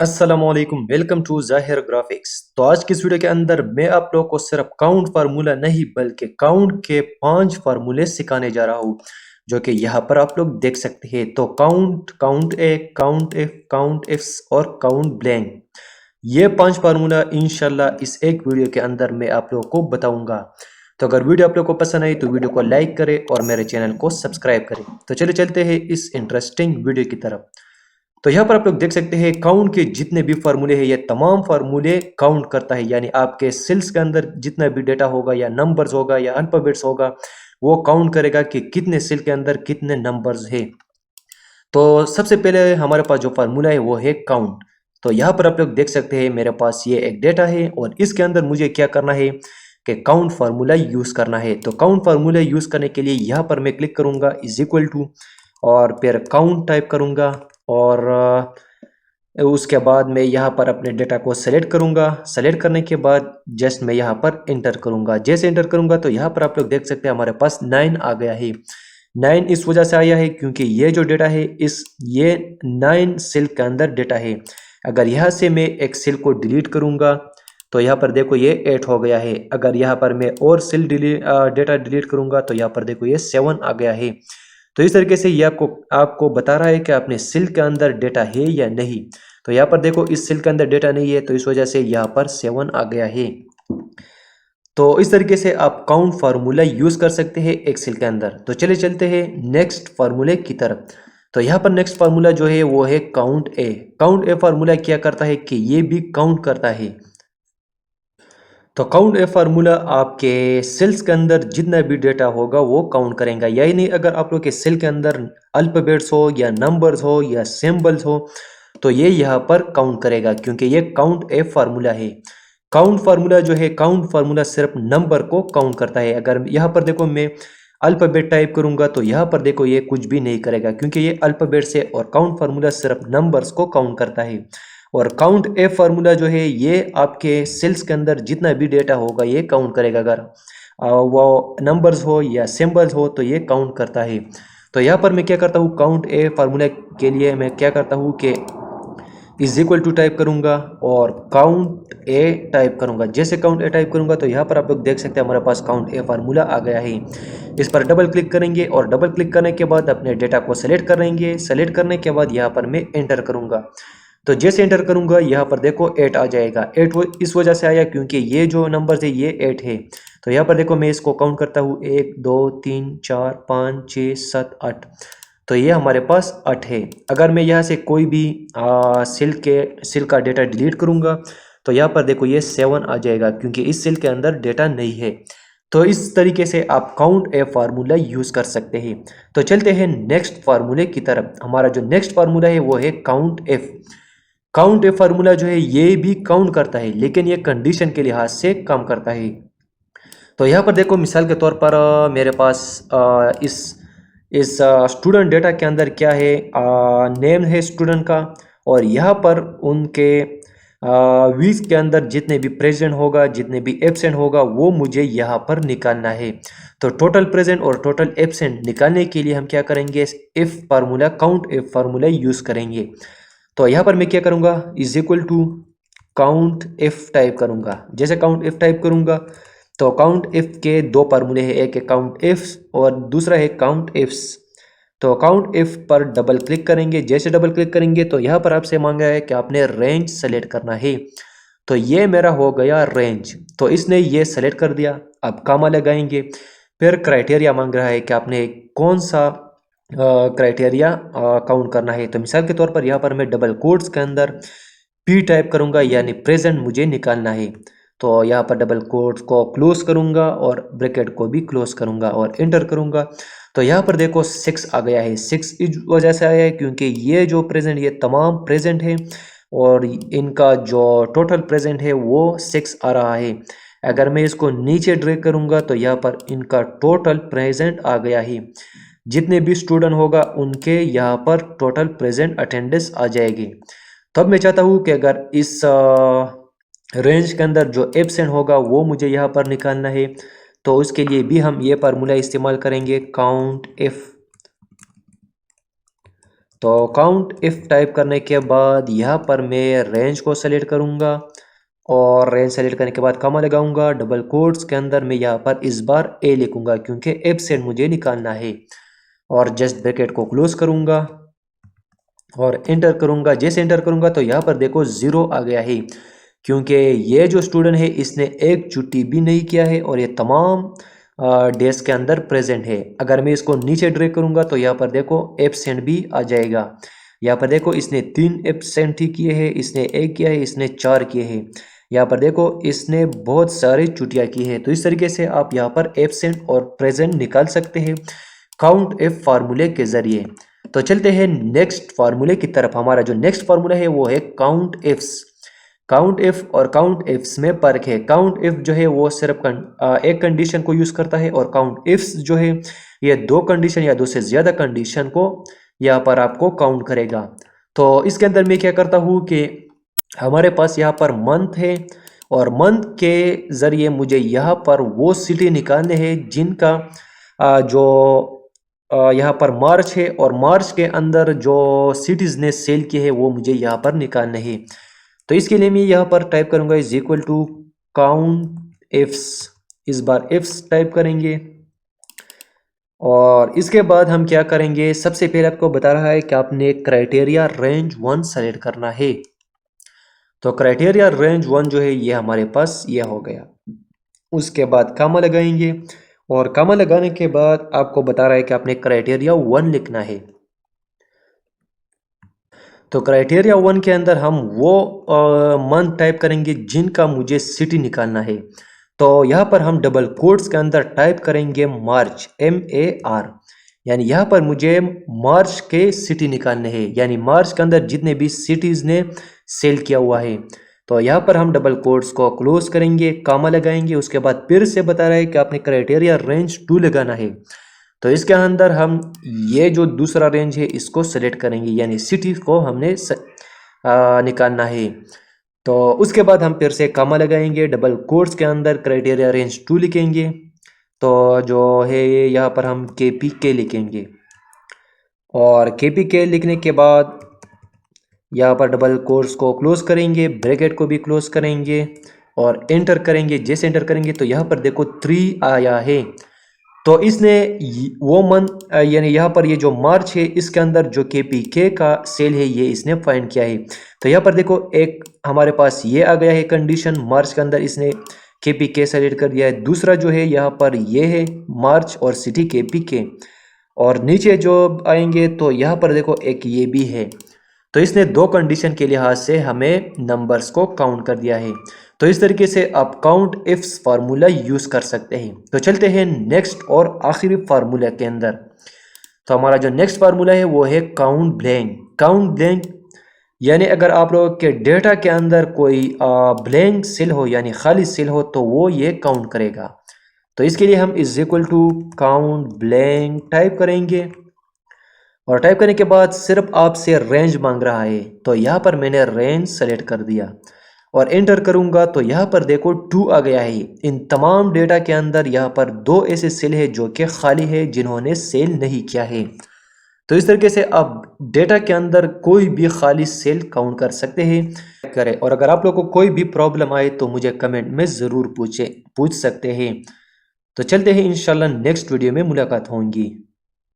अस्सलामुअलैकुम, welcome to ज़ाहिर graphics. तो आज की इस वीडियो के अंदर मैं आप लोगों को सिर्फ काउंट फार्मूला नहीं बल्कि काउंट के 5 फार्मूले सिखाने जा रहा हूँ, जो कि यहाँ पर आप लोग देख सकते हैं। तो काउंट, काउंट ए, काउंट एफ, काउंट एफ्स और काउंट ब्लैंक, ये 5 फार्मूला इंशाल्लाह इस एक वीडियो के अंदर मैं आप लोगों को बताऊंगा। तो अगर वीडियो आप लोगों को पसंद आई तो वीडियो को लाइक करें और मेरे चैनल को सब्सक्राइब करें। तो चलिए चलते हैं इस इंटरेस्टिंग वीडियो की तरफ। तो यहाँ पर आप लोग देख सकते हैं काउंट के जितने भी फार्मूले हैं ये तमाम फार्मूले काउंट करता है, यानी आपके सेल्स के अंदर जितना भी डेटा होगा या नंबर्स होगा या अल्फाबेट्स होगा वो काउंट करेगा कि कितने सेल के अंदर कितने नंबर्स है। तो सबसे पहले हमारे पास जो फार्मूला है वो है काउंट। तो यहाँ पर आप लोग देख सकते हैं मेरे पास ये एक डेटा है और इसके अंदर मुझे क्या करना है कि काउंट फार्मूला यूज करना है। तो काउंट फार्मूला यूज करने के लिए यहाँ पर मैं क्लिक करूंगा इज इक्वल टू और फिर काउंट टाइप करूंगा और उसके बाद मैं यहाँ पर अपने डेटा को सेलेक्ट करूंगा। सेलेक्ट करने के बाद जस्ट मैं यहाँ पर इंटर करूंगा। जैसे इंटर करूंगा तो यहाँ पर आप लोग देख सकते हैं हमारे पास 9 आ गया है। 9 इस वजह से आया है क्योंकि ये जो डेटा है ये 9 सेल के अंदर डेटा है। अगर यहाँ से मैं एक सेल को डिलीट करूंगा तो यहाँ पर देखो ये 8 हो गया है। अगर यहाँ पर मैं और सेल डेटा डिलीट करूंगा तो यहाँ पर देखो ये 7 आ गया है। तो इस तरीके से ये आपको बता रहा है कि अपने सेल के अंदर डेटा है या नहीं। तो यहाँ पर देखो इस सेल के अंदर डेटा नहीं है तो इस वजह से यहाँ पर 7 आ गया है। तो इस तरीके से आप काउंट फार्मूला यूज कर सकते हैं एक सेल के अंदर। तो चलिए चलते हैं नेक्स्ट फार्मूले की तरफ। तो यहाँ पर नेक्स्ट फार्मूला जो है वो है काउंट ए। काउंट ए फार्मूला क्या करता है कि ये भी काउंट करता है। तो काउंट ए फार्मूला आपके सेल्स के अंदर जितना भी डेटा होगा वो काउंट करेगा। यही नहीं, अगर आप लोग के सेल के अंदर अल्फाबेट्स हो या नंबर्स हो या सिंबल्स हो तो ये यहाँ पर काउंट करेगा क्योंकि ये काउंट ए फार्मूला है। काउंट फार्मूला जो है, काउंट फार्मूला सिर्फ नंबर को काउंट करता है। अगर यहाँ पर देखो मैं अल्फाबेट टाइप करूंगा तो यहाँ पर देखो ये कुछ भी नहीं करेगा क्योंकि ये अल्फाबेट से, और काउंट फार्मूला सिर्फ नंबर्स को काउंट करता है। और काउंट ए फार्मूला जो है ये आपके सेल्स के अंदर जितना भी डेटा होगा ये काउंट करेगा। अगर वो नंबर्स हो या सिंबल्स हो तो ये काउंट करता है। तो यहाँ पर मैं क्या करता हूँ, काउंट ए फार्मूला के लिए मैं क्या करता हूँ कि इज इक्वल टू टाइप करूंगा और काउंट ए टाइप करूंगा। जैसे काउंट ए टाइप करूंगा तो यहाँ पर आप लोग देख सकते हैं हमारे पास काउंट ए फार्मूला आ गया है। इस पर डबल क्लिक करेंगे और डबल क्लिक करने के बाद अपने डेटा को सेलेक्ट करेंगे। सेलेक्ट करने के बाद यहाँ पर मैं एंटर करूंगा। तो जैसे एंटर करूंगा यहाँ पर देखो 8 आ जाएगा। 8 इस वजह से आया क्योंकि ये जो नंबर है ये 8 है। तो यहाँ पर देखो मैं इसको काउंट करता हूँ 1 2 3 4 5 6 7 8। तो ये हमारे पास 8 है। अगर मैं यहाँ से कोई भी सेल का डेटा डिलीट करूंगा तो यहाँ पर देखो ये 7 आ जाएगा क्योंकि इस सेल के अंदर डेटा नहीं है। तो इस तरीके से आप काउंट ए फार्मूला यूज कर सकते हैं। तो चलते हैं नेक्स्ट फार्मूले की तरफ। हमारा जो नेक्स्ट फार्मूला है वो है काउंट एफ। काउंट ए फार्मूला जो है ये भी काउंट करता है लेकिन ये कंडीशन के लिहाज से काम करता है। तो यहाँ पर देखो मिसाल के तौर पर मेरे पास इस स्टूडेंट डेटा के अंदर क्या है, नेम है स्टूडेंट का, और यहाँ पर उनके वीक्स के अंदर जितने भी प्रेजेंट होगा जितने भी एब्सेंट होगा वो मुझे यहाँ पर निकालना है। तो टोटल प्रेजेंट और टोटल एब्सेंट निकालने के लिए हम क्या करेंगे, if formula, count if formula use करेंगे। तो यहाँ पर मैं क्या करूँगा, is equal to count if type करूँगा। जैसे काउंट इफ टाइप करूँगा तो काउंट इफ के दो फार्मूले हैं, एक है काउंट इफ्स और दूसरा है काउंट इफ्स। तो काउंट इफ पर डबल क्लिक करेंगे। जैसे डबल क्लिक करेंगे तो यहाँ पर आपसे मांगा है कि आपने रेंज सेलेक्ट करना है। तो ये मेरा हो गया रेंज, तो इसने ये सेलेक्ट कर दिया। अब कामा लगाएंगे। फिर क्राइटेरिया मांग रहा है कि आपने कौन सा क्राइटेरिया काउंट करना है। तो मिसाल के तौर पर यहाँ पर मैं डबल कोट्स के अंदर पी टाइप करूँगा, यानी प्रेजेंट मुझे निकालना है। तो यहाँ पर डबल कोट्स को क्लोज करूँगा और ब्रैकेट को भी क्लोज करूँगा और एंटर करूँगा। तो यहाँ पर देखो 6 आ गया है। 6 इस वजह से आया है क्योंकि ये जो प्रेजेंट, ये तमाम प्रेजेंट है और इनका जो टोटल प्रेजेंट है वो 6 आ रहा है। अगर मैं इसको नीचे ड्रैग करूँगा तो यहाँ पर इनका टोटल प्रेजेंट आ गया है। जितने भी स्टूडेंट होगा उनके यहाँ पर टोटल प्रेजेंट अटेंडेंस आ जाएगी। तो अब मैं चाहता हूँ कि अगर इस रेंज के अंदर जो एब्सेंट होगा वो मुझे यहाँ पर निकालना है। तो उसके लिए भी हम ये फार्मूला इस्तेमाल करेंगे, काउंट इफ तो काउंट इफ़ टाइप करने के बाद यहाँ पर मैं रेंज को सेलेक्ट करूँगा और रेंज सेलेक्ट करने के बाद कॉमा लगाऊंगा। डबल कोट्स के अंदर मैं यहाँ पर इस बार ए लिखूंगा क्योंकि एब्सेंट मुझे निकालना है। और जस्ट ब्रैकेट को क्लोज करूंगा और एंटर करूंगा। जैसे एंटर करूंगा तो यहाँ पर देखो 0 आ गया है क्योंकि ये जो स्टूडेंट है इसने एक छुट्टी भी नहीं किया है और ये तमाम डेज के अंदर प्रेजेंट है। अगर मैं इसको नीचे ड्रैग करूंगा तो यहाँ पर देखो एब्सेंट भी आ जाएगा। यहाँ पर देखो इसने 3 एब्सेंट ही किए हैं, इसने 1 किया है, इसने 4 किए हैं। यहाँ पर देखो इसने बहुत सारी छुट्टियाँ की है। तो इस तरीके से आप यहाँ पर एब्सेंट और प्रेजेंट निकाल सकते हैं काउंट इफ फार्मूले के जरिए। तो चलते हैं नेक्स्ट फार्मूले की तरफ। हमारा जो नेक्स्ट फार्मूला है वो है काउंट इफ्स। काउंट इफ और काउंट इफ्स में फर्क है। काउंट इफ जो है वो सिर्फ एक कंडीशन को यूज करता है और काउंट इफ्स जो है ये 2 कंडीशन या 2 से ज्यादा कंडीशन को यहाँ पर आपको काउंट करेगा। तो इसके अंदर मैं क्या करता हूँ कि हमारे पास यहाँ पर मंथ है और मंथ के जरिए मुझे यहाँ पर वो सिटी निकालने हैं जिनका जो यहाँ पर मार्च है और मार्च के अंदर जो सिटीज ने सेल किए हैं वो मुझे यहाँ पर निकालने हैं। तो इसके लिए मैं यहाँ पर टाइप करूँगा is equal to count ifs. इस बार इफ्स टाइप करेंगे और इसके बाद हम क्या करेंगे, सबसे पहले आपको बता रहा है कि आपने क्राइटेरिया रेंज 1 सेलेक्ट करना है। तो क्राइटेरिया रेंज 1 जो है ये हमारे पास ये हो गया। उसके बाद कॉमा लगाएंगे और कॉमा लगाने के बाद आपको बता रहा है कि आपने क्राइटेरिया 1 लिखना है। तो क्राइटेरिया 1 के अंदर हम वो मंथ टाइप करेंगे जिनका मुझे सिटी निकालना है। तो यहाँ पर हम डबल कोट्स के अंदर टाइप करेंगे मार्च MAR, यानी यहाँ पर मुझे मार्च के सिटी निकालने हैं, यानी मार्च के अंदर जितने भी सिटीज़ ने सेल किया हुआ है। तो यहाँ पर हम डबल कोट्स को क्लोज करेंगे, कॉमा लगाएंगे। उसके बाद फिर से बता रहा है कि आपने क्राइटेरिया रेंज 2 लगाना है। तो इसके अंदर हम ये जो दूसरा रेंज है इसको सेलेक्ट करेंगे, यानी सिटी को हमने निकालना है। तो उसके बाद हम फिर से कॉमा लगाएंगे, डबल कोट्स के अंदर क्राइटेरिया रेंज 2 लिखेंगे। तो जो है यहाँ पर हम KPK लिखेंगे और KPK लिखने के बाद यहाँ पर डबल कोट्स को क्लोज करेंगे, ब्रैकेट को भी क्लोज करेंगे और एंटर करेंगे। जैसे एंटर करेंगे तो यहाँ पर देखो 3 आया है। तो इसने वो मंथ यानी यहाँ पर ये जो मार्च है इसके अंदर जो KPK का सेल है ये इसने फाइंड किया है। तो यहाँ पर देखो एक हमारे पास ये आ गया है कंडीशन, मार्च के अंदर इसने KPK सेलेक्ट कर दिया है। दूसरा जो है यहाँ पर ये है मार्च और सिटी KPK, और नीचे जो आएंगे तो यहाँ पर देखो एक ये भी है। तो इसने 2 कंडीशन के लिहाज से हमें नंबर्स को काउंट कर दिया है। तो इस तरीके से आप काउंट इफ्स फार्मूला यूज कर सकते हैं। तो चलते हैं नेक्स्ट और आखिरी फार्मूला के अंदर। तो हमारा जो नेक्स्ट फार्मूला है वो है काउंट ब्लैंक। काउंट ब्लैंक यानी अगर आप लोगों के डेटा के अंदर कोई ब्लैंक सेल हो यानी खाली सेल हो तो वो ये काउंट करेगा। तो इसके लिए हम is equal to count blank type करेंगे और टाइप करने के बाद सिर्फ आपसे रेंज मांग रहा है। तो यहाँ पर मैंने रेंज सेलेक्ट कर दिया और एंटर करूंगा तो यहाँ पर देखो 2 आ गया है। इन तमाम डेटा के अंदर यहाँ पर 2 ऐसे सेल है जो कि खाली है जिन्होंने सेल नहीं किया है। तो इस तरीके से आप डेटा के अंदर कोई भी खाली सेल काउंट कर सकते हैं करें। और अगर आप लोगों को कोई भी प्रॉब्लम आए तो मुझे कमेंट में ज़रूर पूछ सकते हैं। तो चलते हैं, इंशाल्लाह नेक्स्ट वीडियो में मुलाकात होंगी।